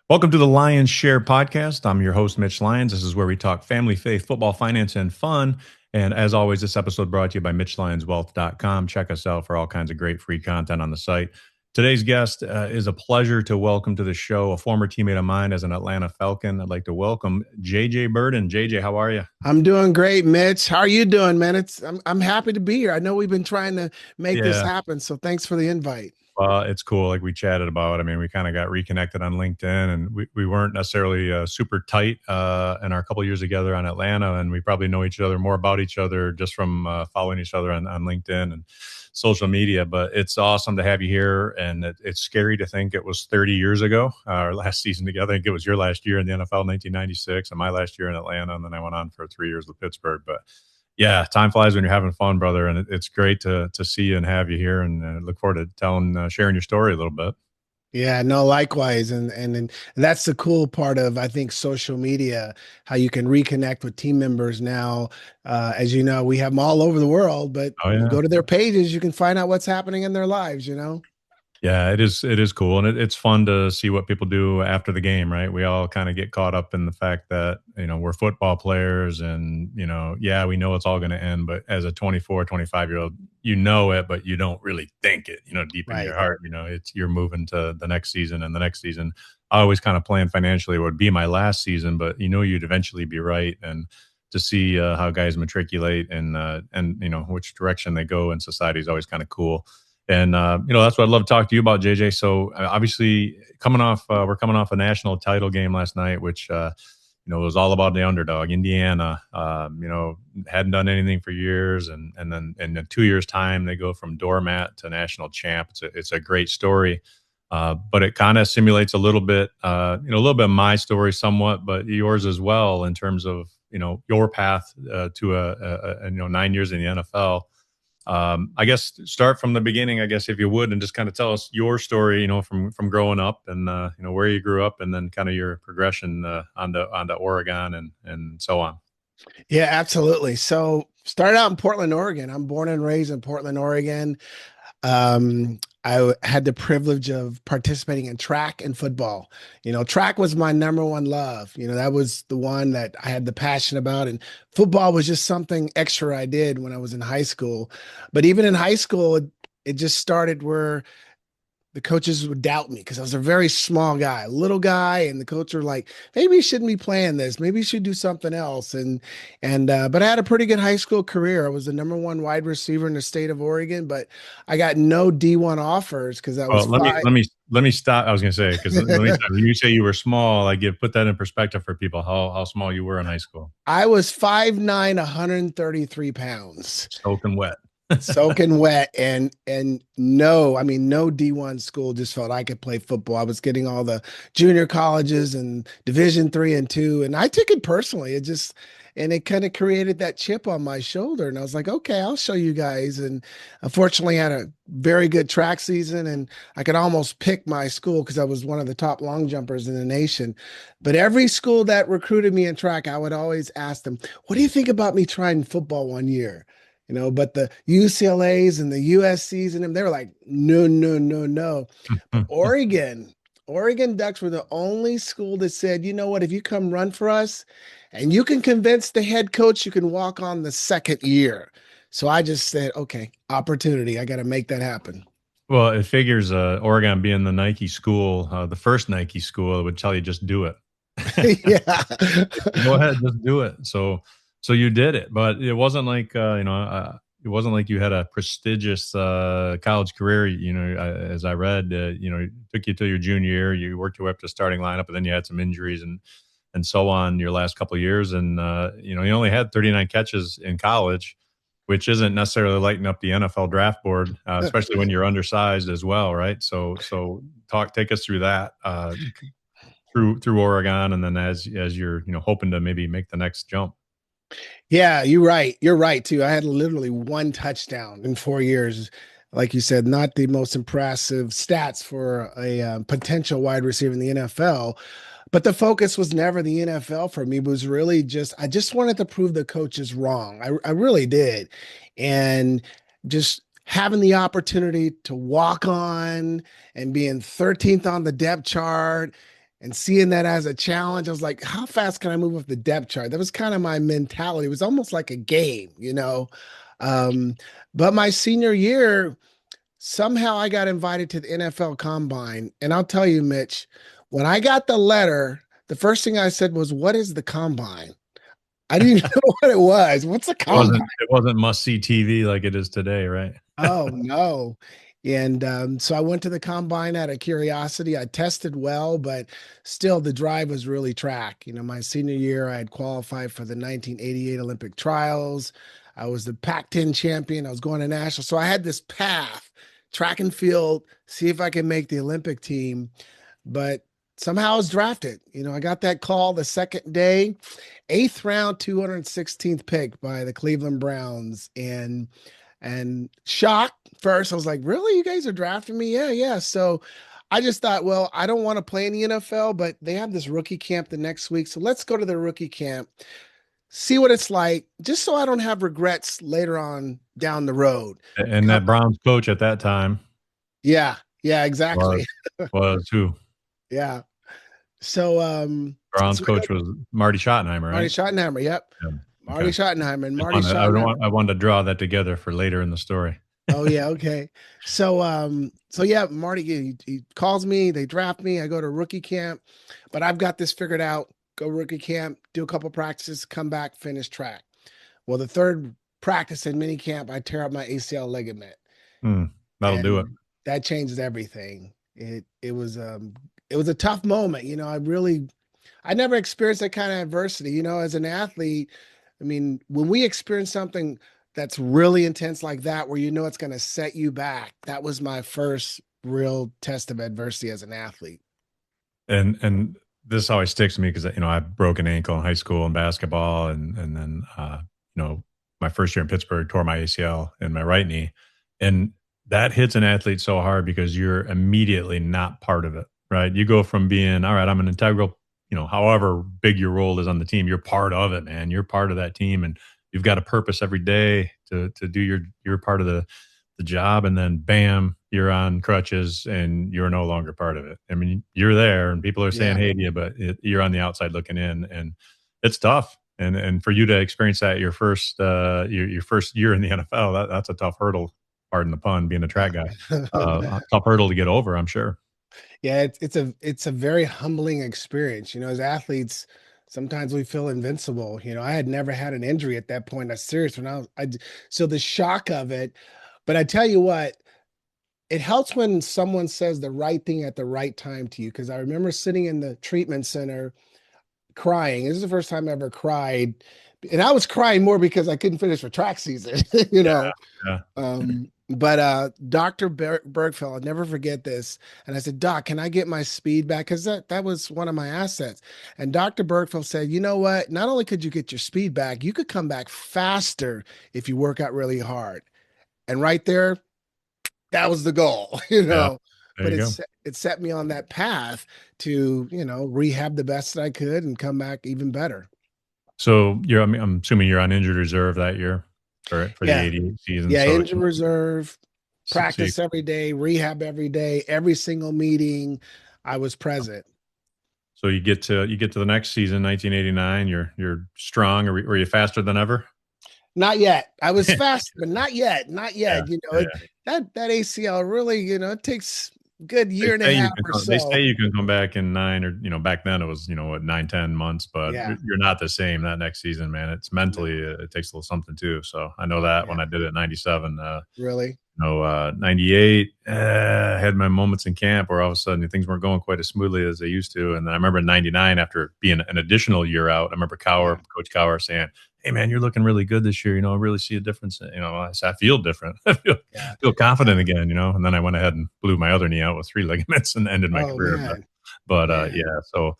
Welcome to the Lyons Share Podcast. I'm your host, Mitch Lyons. This is where we talk family, faith, football, finance, and fun. And as always, this episode brought to you by MitchLyonsWealth.com. Check us out for all kinds of great free content on the site. Today's guest is a pleasure to welcome to the show, a former teammate of mine as an Atlanta Falcon. I'd like to welcome JJ Birden. JJ, how are you? I'm doing great, Mitch. How are you doing, man? I'm happy to be here. I know we've been trying to make this Yeah. happen, so thanks for the invite. It's cool. Like we chatted about, I mean, we kind of got reconnected on LinkedIn, and we weren't necessarily super tight in our couple years together on Atlanta. And we probably know each other more about each other just from following each other on LinkedIn and social media. But it's awesome to have you here. And it's scary to think it was 30 years ago, our last season together. I think it was your last year in the NFL, 1996, and my last year in Atlanta. And then I went on for 3 years with Pittsburgh. But yeah, time flies when you're having fun, brother, and it's great to see you and have you here, and look forward to sharing your story a little bit. Yeah, no, likewise, and that's the cool part of I think social media, how you can reconnect with team members now. As you know, we have them all over the world, but Oh you yeah, go to their pages, you can find out what's happening in their lives. You know. yeah, it is cool, and it's fun to see what people do after the game, right? We all kind of get caught up in the fact that we're football players, and yeah, we know it's all going to end, but as a 24, 25-year-old, you know it, but you don't really think it, deep in your Right. heart, it's you're moving to the next season and the next season. I always kind of plan financially it would be my last season, but you'd eventually be right, and to see how guys matriculate and which direction they go in society is always kind of cool. And that's what I'd love to talk to you about, JJ. So obviously, we're coming off a national title game last night, which it was all about the underdog. Indiana, hadn't done anything for years, and then in 2 years' time, they go from doormat to national champ. It's a great story, but it kind of simulates a little bit, a little bit of my story, somewhat, but yours as well in terms of your path to a 9 years in the NFL. I guess start from the beginning, I guess, if you would, and just kind of tell us your story, from growing up and where you grew up, and then kind of your progression onto Oregon and so on. Yeah, absolutely. So started out in Portland, Oregon. I'm born and raised in Portland, Oregon. Had the privilege of participating in track and football. Track was my number one love. That was the one that I had the passion about. And football was just something extra I did when I was in high school. But even in high school, it just started where the coaches would doubt me because I was a very small guy, little guy, and the coach were like, "Maybe you shouldn't be playing this. Maybe you should do something else." But I had a pretty good high school career. I was the number one wide receiver in the state of Oregon, but I got no D1 offers because I was Well, let me five. let me let me stop. I was going to say, because let me stop. When you say you were small, like put that in perspective for people. How small you were in high school? I was 5'9", 133 pounds. Soaking wet. Soaking wet and no, I mean no D1 school just felt I could play football. I was getting all the junior colleges and Division 3 and 2, and I took it personally. It kind of created that chip on my shoulder, and I was like, okay, I'll show you guys. And unfortunately, I had a very good track season, and I could almost pick my school because I was one of the top long jumpers in the nation. But every school that recruited me in track, I would always ask them, "What do you think about me trying football one year?" But the UCLA's and the USC's and them, they were like, no, no, no, no. But Oregon Ducks were the only school that said, you know what, if you come run for us and you can convince the head coach, you can walk on the second year. So I just said, okay, opportunity. I got to make that happen. Well, it figures Oregon being the Nike school, the first Nike school, it would tell you just do it. Yeah. Go ahead, just do it. So you did it, but it wasn't like it wasn't like you had a prestigious college career. As I read, it took you till your junior year. You worked your way up to starting lineup, but then you had some injuries and so on your last couple of years, and you only had 39 catches in college, which isn't necessarily lighting up the NFL draft board, especially when you're undersized as well, right? So take us through that. Through Oregon, and then as you're hoping to maybe make the next jump. Yeah, you're right. You're right too. I had literally one touchdown in 4 years. Like you said, not the most impressive stats for a potential wide receiver in the NFL. But the focus was never the NFL for me. It was really I just wanted to prove the coaches wrong. I really did. And just having the opportunity to walk on and being 13th on the depth chart and seeing that as a challenge, I was like, how fast can I move up the depth chart? That was kind of my mentality. It was almost like a game, you know. Um, but my senior year, somehow I got invited to the NFL Combine. And I'll tell you, Mitch, when I got the letter, the first thing I said was, "What is the Combine?" I didn't even know what it was. What's a Combine? It wasn't must see TV like it is today, right? Oh no. And so I went to the combine out of curiosity. I tested well, but still the drive was really track. You know, my senior year, I had qualified for the 1988 Olympic trials. I was the Pac-10 champion. I was going to national. So I had this path, track and field, see if I can make the Olympic team. But somehow I was drafted. You know, I got that call the second day, eighth round, 216th pick by the Cleveland Browns. And shocked first. I was like, really? You guys are drafting me? Yeah, yeah. So I just thought, well, I don't want to play in the NFL, but they have this rookie camp the next week. So let's go to the rookie camp, see what it's like, just so I don't have regrets later on down the road. And that Browns coach at that time Yeah, yeah, was exactly. who? Yeah. So Browns so I go coach was Marty Schottenheimer, Marty right? Schottenheimer. Yep. Yeah. Marty Okay. Schottenheimer. And Marty Schottenheimer. I wanted to draw that together for later in the story. Oh yeah, okay. So yeah, Marty he calls me, they draft me, I go to rookie camp, but I've got this figured out. Go rookie camp, do a couple practices, come back, finish track. Well, the third practice in mini camp, I tear up my ACL ligament, Hmm, that'll do it. and that changes everything. It was a tough moment. You know, I never experienced that kind of adversity. You know, as an athlete, I mean, when we experience something that's really intense like that, where you know it's going to set you back, that was my first real test of adversity as an athlete. And this always sticks to me because I broke an ankle in high school in basketball, and then my first year in Pittsburgh tore my ACL in my right knee, and that hits an athlete so hard because you're immediately not part of it, right? You go from being all right, I'm an integral, however big your role is on the team, you're part of it, man. You're part of that team, and you've got a purpose every day to do your part of the job, and then bam, you're on crutches and you're no longer part of it. I mean, you're there and people are saying Yeah. hey to you, but you're on the outside looking in, and it's tough. And for you to experience that your first year in the NFL, that's a tough hurdle. Pardon the pun, being a track guy, a tough hurdle to get over, I'm sure. Yeah, it's a very humbling experience. You know, as athletes, sometimes we feel invincible. You know, I had never had an injury at that point. That's serious when so the shock of it. But I tell you what, it helps when someone says the right thing at the right time to you. Because I remember sitting in the treatment center crying. This is the first time I ever cried. And I was crying more because I couldn't finish for track season, you know. Yeah. But Dr. Bergfeld, I'll never forget this. And I said, Doc, can I get my speed back? Because that was one of my assets. And Dr. Bergfeld said, you know what? Not only could you get your speed back, you could come back faster if you work out really hard. And right there, that was the goal, you Yeah. know. There But you go. it set me on that path to, you know, rehab the best that I could and come back even better. So I'm assuming you're on injured reserve that year for the Yeah. 88 season. Yeah. So Injury reserve, so you practice every day, rehab every day, every single meeting. I was present. So you get to the next season, 1989. You're strong. Were you faster than ever? Not yet. I was fast, but not yet. Not Yeah, yet. You know, yeah. that ACL really, you know, it takes a good year and a half or They so. say you can come back in 9, or back then it was what, 9, 10 months, but Yeah. you're not the same that next season, man. It's No. mentally it takes a little something too. So I know that Yeah. when I did it in 97. Really. 98, I had my moments in camp where all of a sudden things weren't going quite as smoothly as they used to. And then I remember in 99, after being an additional year out, I remember Yeah. Coach Cower saying, hey, man, you're looking really good this year. I really see a difference. I feel different. Yeah. Feel confident Yeah. again, and then I went ahead and blew my other knee out with 3 ligaments and ended my Oh career. man. But Man. yeah, so,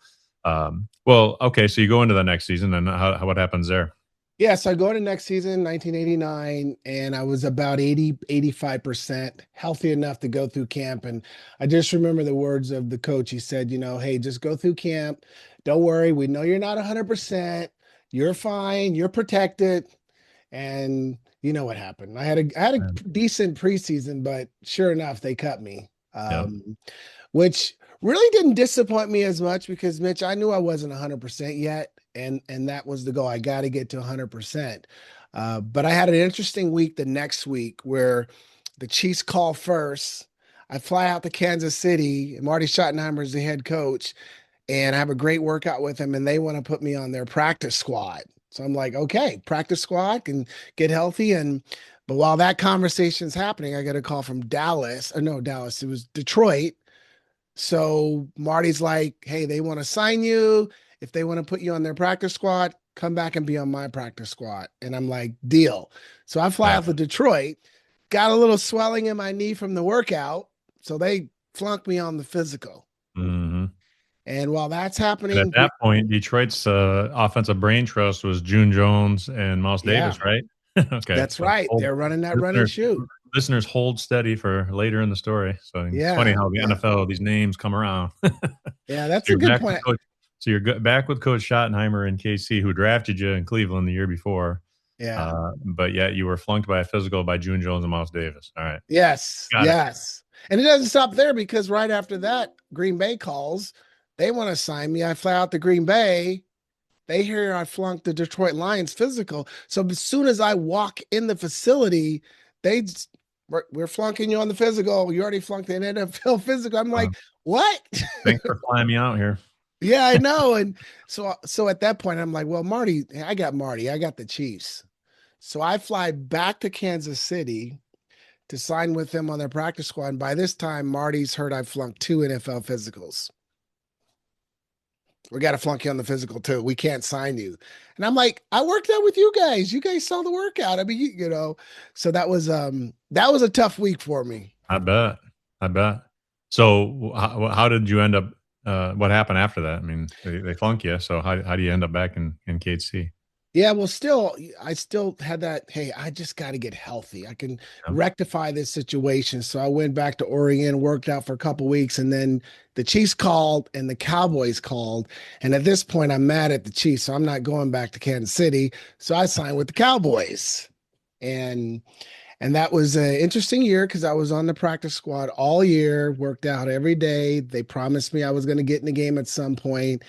well, okay. So you go into the next season, and what happens there? Yeah, so I go to next season, 1989, and I was about 85% healthy enough to go through camp. And I just remember the words of the coach. He said, you know, hey, just go through camp. Don't worry. We know you're not 100%. You're fine. You're protected. And you know what happened. I had a Um, decent preseason, but sure enough, they cut me. Yeah. Which really didn't disappoint me as much because Mitch, I knew I wasn't 100% yet, and that was the goal. I got to get to 100%. But I had an interesting week the next week where the Chiefs call first. I fly out to Kansas City. Marty Schottenheimer is the head coach, and I have a great workout with him, and they want to put me on their practice squad. So I'm like, okay, practice squad can get healthy. But while that conversation's happening, I get a call from Dallas. Or no, Dallas, it was Detroit. So Marty's like, hey, they want to sign you. If they want to put you on their practice squad, come back and be on my practice squad. And I'm like, deal. So I fly Yeah. out to Detroit, got a little swelling in my knee from the workout. So they flunked me on the physical. Hmm. And while that's And at happening, that point, Detroit's offensive brain trust was June Jones and Mouse yeah, Davis, right? Okay, that's so right. They're running that run and listeners, shoot. listeners hold steady for later in the story. So it's funny Yeah, how the yeah, NFL these names come around. yeah. So That's a you're good back with point. coach. So you're back with Coach Schottenheimer in KC, who drafted you in Cleveland the year before. Yeah. But yet you were flunked by a physical by June Jones and Mouse Davis. All right, Yes, got it. yes. And it doesn't stop there because right after that, Green Bay calls. They want to sign me. I fly out to Green Bay. They hear I flunked the Detroit Lions physical. So as soon as I walk in the facility, they we're flunking you on the physical. You already flunked the NFL physical. I'm Uh, like, what? Thanks for flying me out here. Yeah, I know. And so at that point, I'm like, well, Marty, I got Marty. I got the Chiefs. So I fly back to Kansas City to sign with them on their practice squad. And by this time, Marty's heard I flunked 2 NFL physicals. We got to flunk you on the physical too. We can't sign you. And I'm like, I worked out with you guys. You guys saw the workout. I mean, you know, so that was a tough week for me. I bet. I bet. So how did you end up? What happened after that? I mean, they flunk you. So how do you end up back in KC? Yeah, well, I still had that. Hey, I just got to get healthy. I can Yeah. rectify this situation. So I went back to Oregon, worked out for a couple weeks, and then the Chiefs called and the Cowboys called. And at this point, I'm mad at the Chiefs, so I'm not going back to Kansas City. So I signed with the Cowboys, and and that was an interesting year because I was on the practice squad all year, worked out every day. They promised me I was going to get in the game at some point,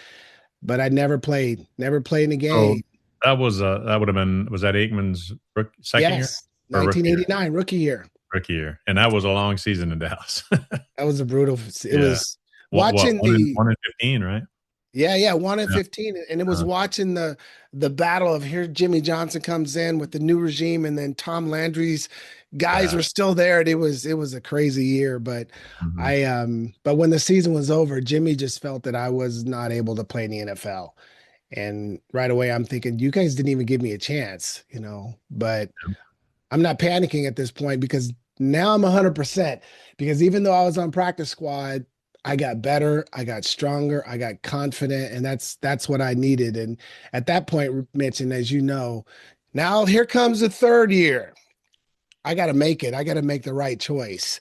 but I never played in the So game. that would have been, was that Aikman's second year Yes, or rookie year? 1989 rookie year. Rookie year, and that was a long season in Dallas. That was a brutal. It Yeah. was What watching the 1 in 15, right? yeah 1 and 15, and it was Uh, watching the battle of here. Jimmy Johnson comes in with the new regime, and then Tom Landry's guys yeah. were still there, and it was a crazy year. But Mhm. but when the season was over, Jimmy just felt that I was not able to play in the NFL. And right away, I'm thinking, you guys didn't even give me a chance, you know. But I'm not panicking at this point because now I'm 100%. Because even though I was on practice squad, I got better, I got stronger, I got confident, and that's what I needed. And at that point, Mitch, and as you know, now here comes the third year. I got to make it. I got to make the right choice.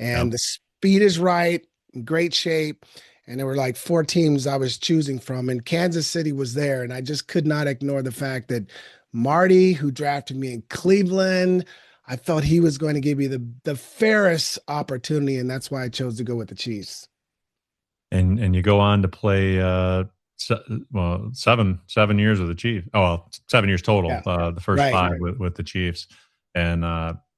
Yeah. And the speed is right, great shape. And there were like 4 teams I was choosing from, and Kansas City was there. And I just could not ignore the fact that Marty, who drafted me in Cleveland, I felt he was going to give me the fairest opportunity. And that's why I chose to go with the Chiefs. And you go on to play well, seven years with the Chiefs. Oh, well, 7 years total. Yeah. The first Right. five with the Chiefs, and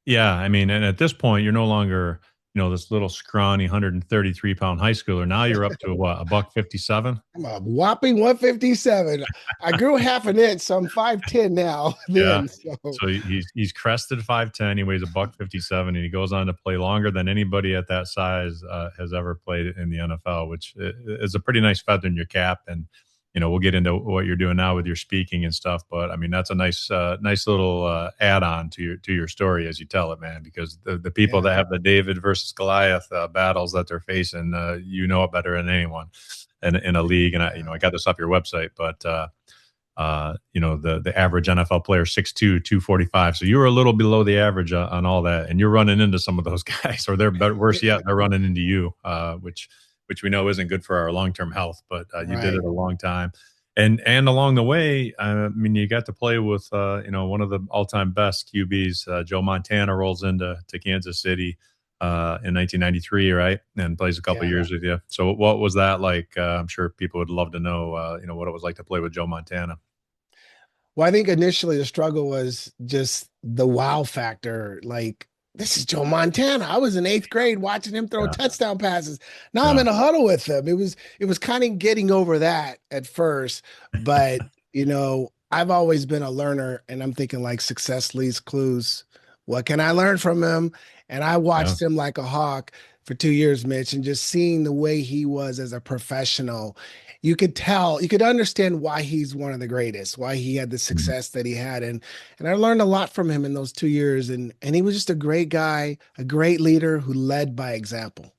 yeah, I mean, and at this point, you're no longer this little scrawny 133-pound high schooler. Now you're up to what, a buck 57. I'm a whopping 157. I grew half an inch, so I'm 5'10 now. Yeah. Then so So he's crested 5'10". He weighs a buck 57, and he goes on to play longer than anybody at that size has ever played in the NFL, which is a pretty nice feather in your cap. And we'll get into what you're doing now with your speaking and stuff. But I mean, that's a nice little add-on to your story as you tell it, man. Because the people yeah. that have the David versus Goliath battles that they're facing, it better than anyone in a league. And I got this off your website, but. The average NFL player 6'2", 245. So you were a little below the average on all that, and you're running into some of those guys, or they're better, worse yet, they're running into you, which we know isn't good for our long term health. But you did it Right. a long time, and along the way, I mean, you got to play with one of the all time best QBs. Joe Montana rolls into Kansas City. in 1993, right? And plays a couple Yeah. years with you. So what was that like? I'm sure people would love to know, what it was like to play with Joe Montana. Well, I think initially the struggle was just the wow factor. Like, this is Joe Montana. I was in eighth grade watching him throw Yeah, touchdown passes. Now I'm yeah, in a huddle with him. It was kind of getting over that at first, but I've always been a learner, and I'm thinking like success leaves clues. What can I learn from him? And I yeah. watched him like a hawk for 2 years, Mitch, and just seeing the way he was as a professional, you could tell, you could understand why he's one of the greatest, why he had the Mhm. success that he had. And I learned a lot from him in those 2 years. And he was just a great guy, a great leader who led by example.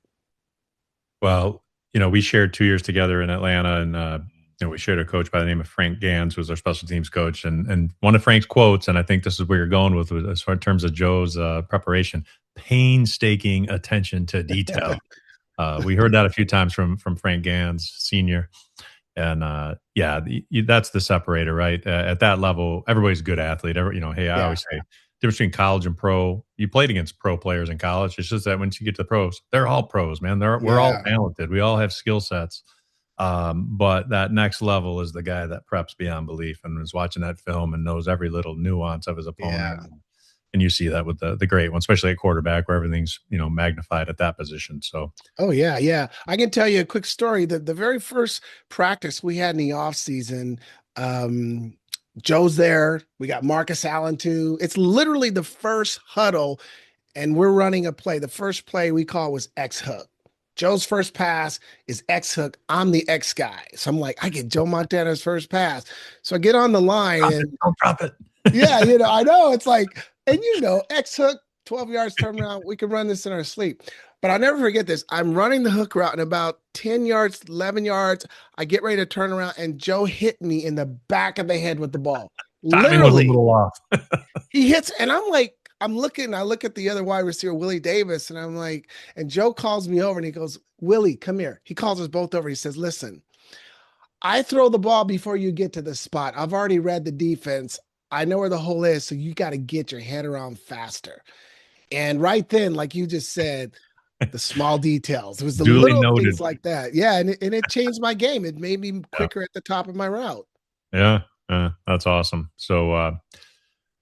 Well, we shared 2 years together in Atlanta, and we shared a coach by the name of Frank Gans, who was our special teams coach. And one of Frank's quotes, and I think this is where you're going with, as far in terms of Joe's preparation: painstaking attention to detail. We heard that a few times from Frank Gans Senior, and yeah, that's the separator, right? At that level, everybody's a good athlete. Hey, I Yeah. always say difference between college and pro. You played against pro players in college. It's just that once you get to the pros, they're all pros, man. We're all Yeah. talented. We all have skill sets. But that next level is the guy that preps beyond belief and is watching that film and knows every little nuance of his Yeah. opponent. And you see that with the great one, especially at quarterback, where everything's magnified at that position. So Oh yeah, yeah. I can tell you a quick story. The very first practice we had in the off season, um, Joe's there. We got Marcus Allen too. It's literally the first huddle, and we're running a play. The first play we call was X hook. Joe's first pass is X hook. I'm the X guy. So I'm like, I get Joe Montana's first pass. So I get on the line drop it, and don't drop it. yeah, I know it's like, and X hook, 12 yards turnaround. We can run this in our sleep. But I'll never forget this. I'm running the hook route and about 10 yards, 11 yards, I get ready to turn around and Joe hit me in the back of the head with the ball. Timing was a Literally, little off. he hits, and I'm like, I look at the other wide receiver, Willie Davis, and I'm like, and Joe calls me over and he goes, Willie, come here. He calls us both over. He says, listen, I throw the ball before you get to the spot. I've already read the defense. I know where the hole is, so you got to get your head around faster. And right then, like you just said, the small details. It was the Duly little noted. things like that. Yeah, and it changed my game. It made me Yeah. quicker at the top of my route. Yeah. That's awesome. So,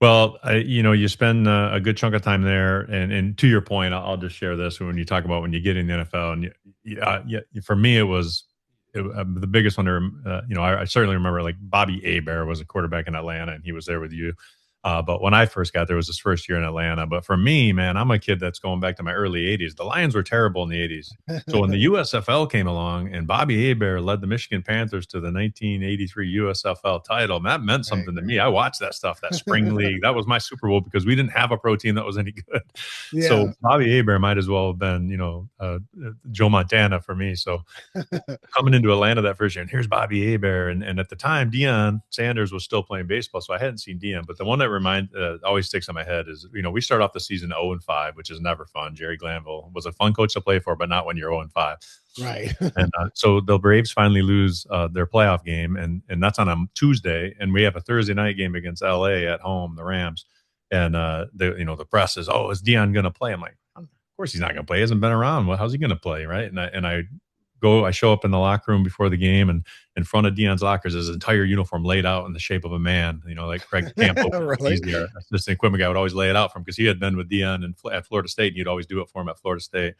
well, you spend a good chunk of time there, and to your point, I'll just share this when you talk about when you get in the NFL, and yeah, for me, it was the biggest one. I certainly remember like Bobby Abear was a quarterback in Atlanta, and he was there with you. But when I first got there, it was his first year in Atlanta. But for me, man, I'm a kid that's going back to my early 80s. The Lions were terrible in the 80s. So when the USFL came along and Bobby Abear led the Michigan Panthers to the 1983 USFL title, that meant something to me. I watched that stuff, that spring league. That was my Super Bowl because we didn't have a pro team that was any good. Yeah. So Bobby Abear might as well have been, Joe Montana for me. So coming into Atlanta that first year, and here's Bobby Abear, and at the time Deion Sanders was still playing baseball, so I hadn't seen Deion. But the one that always sticks in my head is we start off the season 0-5, which is never fun. Jerry Glanville was a fun coach to play for, but not when you're 0-5. Right. And so the Braves finally lose their playoff game, and that's on a Tuesday, and we have a Thursday night game against LA at home, the Rams, and the press is, oh, is Deion going to play? I'm like, of course he's not going to play. He hasn't been around. Well, how's he going to play, right? I show up in the locker room before the game, and in front of Deion's lockers is his entire uniform laid out in the shape of a man. Like Craig Campbell, Really? he's the assistant equipment guy, would always lay it out for him because he had been with Deion at Florida State, and he'd always do it for him at Florida State.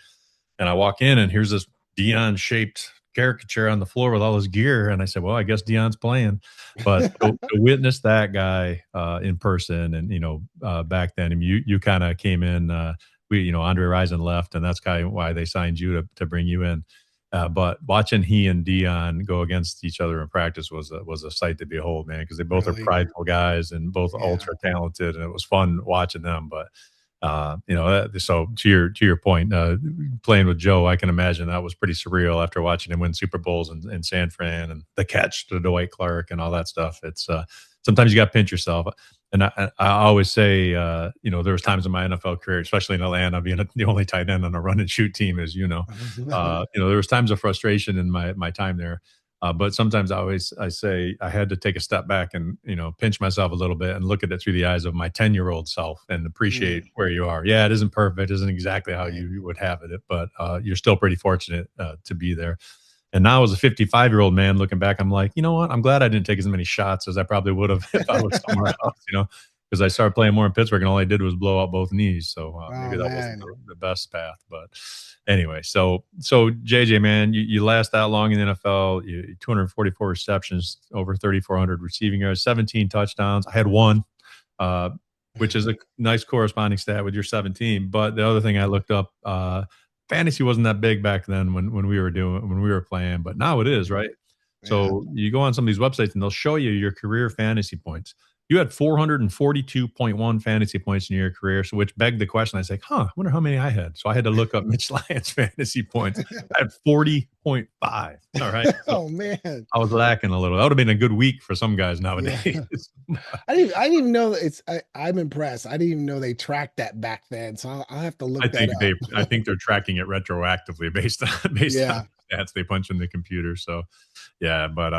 And I walk in, and here's this Deion-shaped caricature on the floor with all his gear, and I said, "Well, I guess Deion's playing." But to witness that guy in person, and back then, you kind of came in. Andre Rison left, and that's kind of why they signed you to bring you in. But watching he and Deion go against each other in practice was a sight to behold, man, because they both are Really? prideful guys and both Yeah. ultra talented, and it was fun watching them. But so to your point, playing with Joe, I can imagine that was pretty surreal after watching him win Super Bowls in San Fran and the catch to Dwight Clark and all that stuff. It's sometimes you got to pinch yourself. And I always say, there was times in my NFL career, especially in Atlanta, being the only tight end on a run and shoot team, as there was times of frustration in my time there. But sometimes I say I had to take a step back and pinch myself a little bit and look at it through the eyes of my 10-year-old self and appreciate Mm, where you are. Yeah, it isn't perfect, it isn't exactly how right. you would have it, but you're still pretty fortunate to be there. And now, as a 55-year-old man looking back, I'm like, you know what? I'm glad I didn't take as many shots as I probably would have if I was somewhere else. Because I started playing more in Pittsburgh, and all I did was blow out both knees. So Oh maybe that wasn't man. the best path. But anyway, so JJ, man, you last that long in the NFL. 244 receptions, over 3,400 receiving yards, 17 touchdowns. I had one, uh, which is a nice corresponding stat with your 17. But the other thing I looked up, fantasy wasn't that big back then when we were playing, but now it is, right? Yeah. So you go on some of these websites and they'll show you your career fantasy points. You had 442.1 fantasy points in your career, so which begged the question. I was like, I wonder how many I had. So I had to look up Mitch Lyons fantasy points. I had 40.5. All right. So Oh man. I was lacking a little. That would have been a good week for some guys Yeah. nowadays. I didn't even know that I'm impressed. I didn't even know they tracked that back then. So I'll have to look that up. I think they're tracking it retroactively based on Yeah. stats they punch in the computer. So yeah, but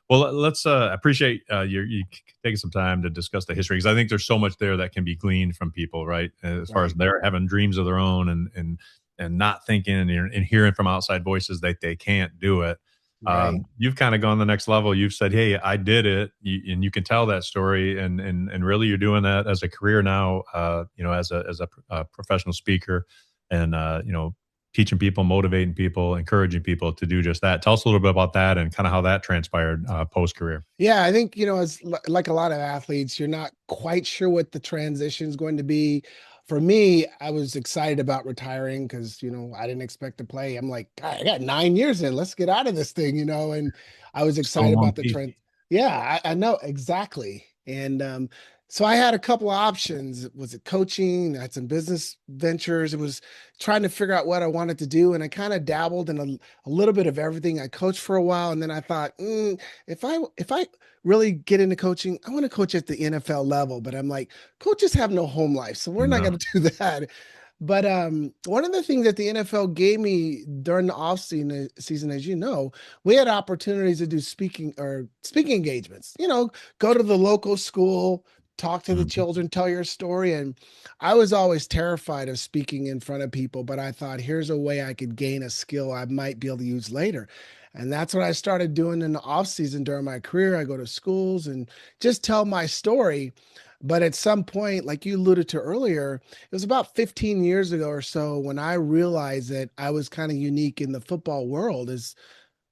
well, let's appreciate you taking some time to discuss the history, because I think there's so much there that can be gleaned from people, right? As far as Right. they're having dreams of their own and not thinking and hearing from outside voices that they can't do it. Right. You've kind of gone the next level. You've said, "Hey, I did it," and you can tell that story, and really, you're doing that as a career now. As a professional speaker, and teaching people, motivating people, encouraging people to do just that. Tell us a little bit about that and kind of how that transpired post career. Yeah, I think, as like a lot of athletes, you're not quite sure what the transition is going to be. For me, I was excited about retiring because, I didn't expect to play. I'm like, "God, I got 9 years in. Let's get out of this thing, and I was Still excited in one about the piece. trend. Yeah, I know exactly. And so I had a couple of options. Was it coaching? I had some business ventures. It was trying to figure out what I wanted to do. And I kind of dabbled in a little bit of everything. I coached for a while, and then I thought, if I really get into coaching, I want to coach at the NFL level. But I'm like, coaches have no home life, so we're not No. going to do that. But one of the things that the NFL gave me during the season, as you know, we had opportunities to do speaking engagements. Go to the local school, talk to the Mhm. children, tell your story. And I was always terrified of speaking in front of people, but I thought, here's a way I could gain a skill I might be able to use later. And that's what I started doing in the off season during my career. I go to schools and just tell my story. But at some point, like you alluded to earlier, it was about 15 years ago or so when I realized that I was kind of unique in the football world. Is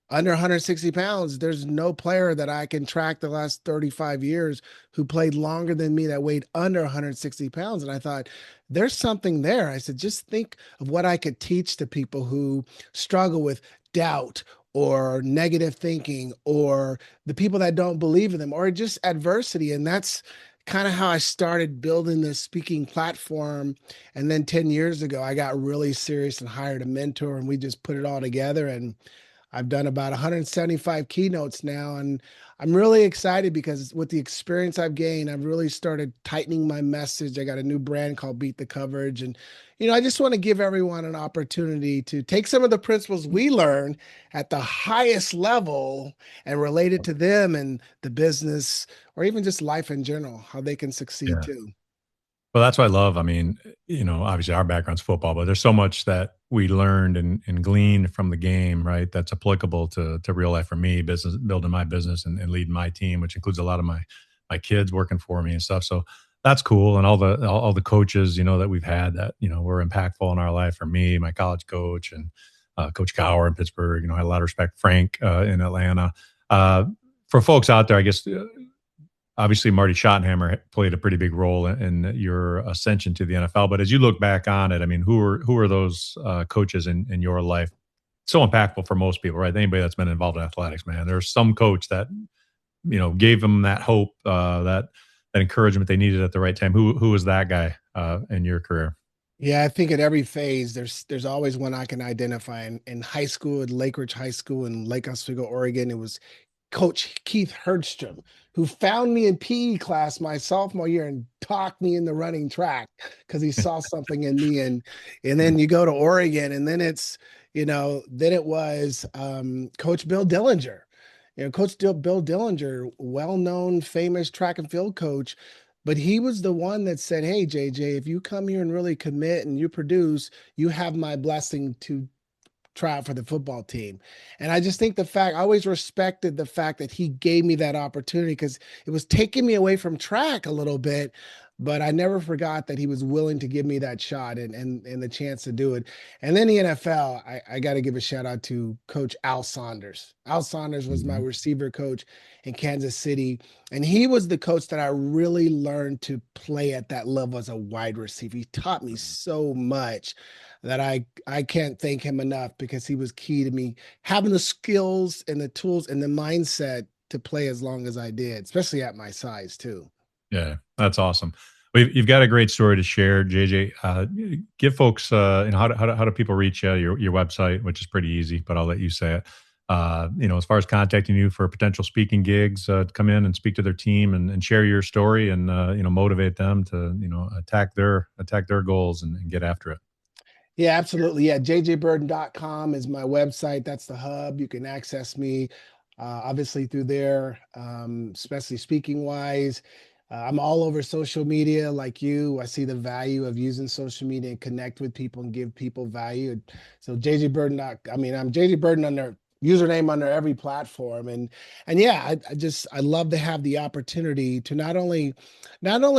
under 160 pounds, there's no player that I can track the last 35 years who played longer than me that weighed under 160 pounds. And I thought, there's something there. I said, just think of what I could teach to people who struggle with doubt or negative thinking, or the people that don't believe in them, or just adversity. And that's kind of how I started building this speaking platform. And then 10 years ago, I got really serious and hired a mentor, and we just put it all together. And I've done about 175 keynotes now, and I'm really excited because with the experience I've gained, I've really started tightening my message. I got a new brand called Beat the Coverage. And, I just want to give everyone an opportunity to take some of the principles we learn at the highest level and relate it to them and the business, or even just life in general, how they can succeed Yeah. too. Well, that's what I love. I mean, obviously our background's football, but there's so much that we learned and gleaned from the game, right? That's applicable to real life for me, business, building my business and leading my team, which includes a lot of my kids working for me and stuff. So that's cool. And all the coaches, that we've had that, were impactful in our life. For me, my college coach and Coach Gower in Pittsburgh, I had a lot of respect. Frank in Atlanta. Uh, for folks out there, I guess obviously Marty Schottenheimer played a pretty big role in your ascension to the NFL. But as you look back on it, I mean, who are those coaches in your life? So impactful for most people, right? Anybody that's been involved in athletics, man. There's some coach that gave them that hope, that encouragement they needed at the right time. Who was that guy in your career? Yeah, I think at every phase, there's always one I can identify. In high school, at Lake Ridge High School in Lake Oswego, Oregon, it was Coach Keith Herdstrom, who found me in PE class my sophomore year and talked me in the running track because he saw something in me. And then you go to Oregon, and then then it was Coach Bill Dillinger. Coach Bill Dillinger, well-known, famous track and field coach, but he was the one that said, "Hey, JJ, if you come here and really commit and you produce, you have my blessing to try out for the football team." And I just think I always respected the fact that he gave me that opportunity because it was taking me away from track a little bit. But I never forgot that he was willing to give me that shot and the chance to do it. And then the NFL, I got to give a shout out to Coach Al Saunders. Al Saunders was my Mhm. receiver coach in Kansas City. And he was the coach that I really learned to play at that level as a wide receiver. He taught me so much that I can't thank him enough because he was key to me having the skills and the tools and the mindset to play as long as I did, especially at my size too. Yeah, that's awesome. Well, you've got a great story to share, JJ. Give folks, how do people reach you? Your website, which is pretty easy, but I'll let you say it. As far as contacting you for potential speaking gigs, to come in and speak to their team and share your story and motivate them to attack their goals and get after it. Yeah, absolutely. Yeah, jjbirden.com is my website. That's the hub. You can access me obviously through there, especially speaking wise. I'm all over social media like you. I see the value of using social media and connect with people and give people value. So JJ Birden, I'm JJ Birden under username under every platform. And yeah, I love to have the opportunity to not only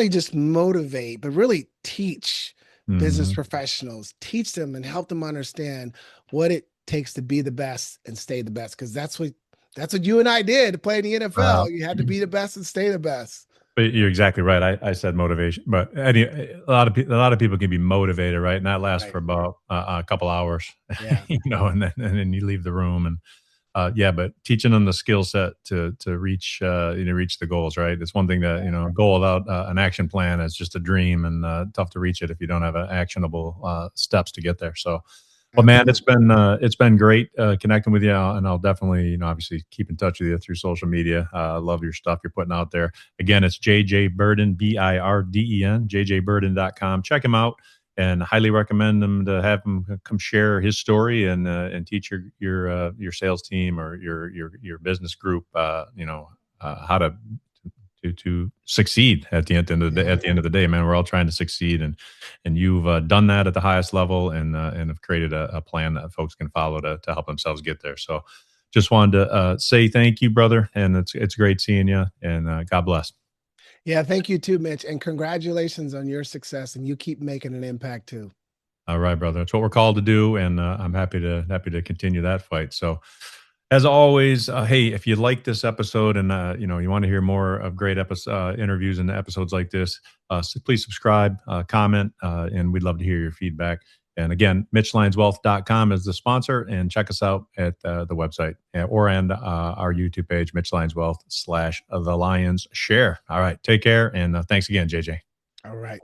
just motivate, but really teach business Hmm. professionals, teach them and help them understand what it takes to be the best and stay the best. Because that's what you and I did to play in the Uh, NFL. You had to be the best and stay the best. but you're exactly right. I said motivation, but a lot of people can be motivated, right? And that lasts Right. for about a couple hours, Yeah. and then you leave the room. And yeah, but teaching them the skill set to reach the goals, right? It's one thing that Yeah. a goal without an action plan is just a dream and tough to reach it if you don't have actionable steps to get there. So, well, man, it's Absolutely. been great connecting with you, and I'll definitely obviously keep in touch with you through social media. I love your stuff you're putting out there. Again, it's JJ Birden, Birden, jjbirden.com. Check him out and highly recommend them to have him come share his story and teach your sales team or your business group how to succeed at the end of the day. Yeah. At the end of the day, man, we're all trying to succeed, and you've done that at the highest level, and have created a plan that folks can follow to help themselves get there. So, just wanted to say thank you, brother, and it's great seeing you, and God bless. Yeah. Thank you too, Mitch. And congratulations on your success. And you keep making an impact too. All right, brother. That's what we're called to do, and I'm happy to continue that fight. So, as always, hey, if you like this episode and you want to hear more of great interviews and episodes like this, please subscribe, comment, and we'd love to hear your feedback. And again, MitchLyonsWealth.com is the sponsor, and check us out at the website and our YouTube page, Mitch Lyons Wealth / the Lyons Share. All right, take care, and thanks again, JJ. All right.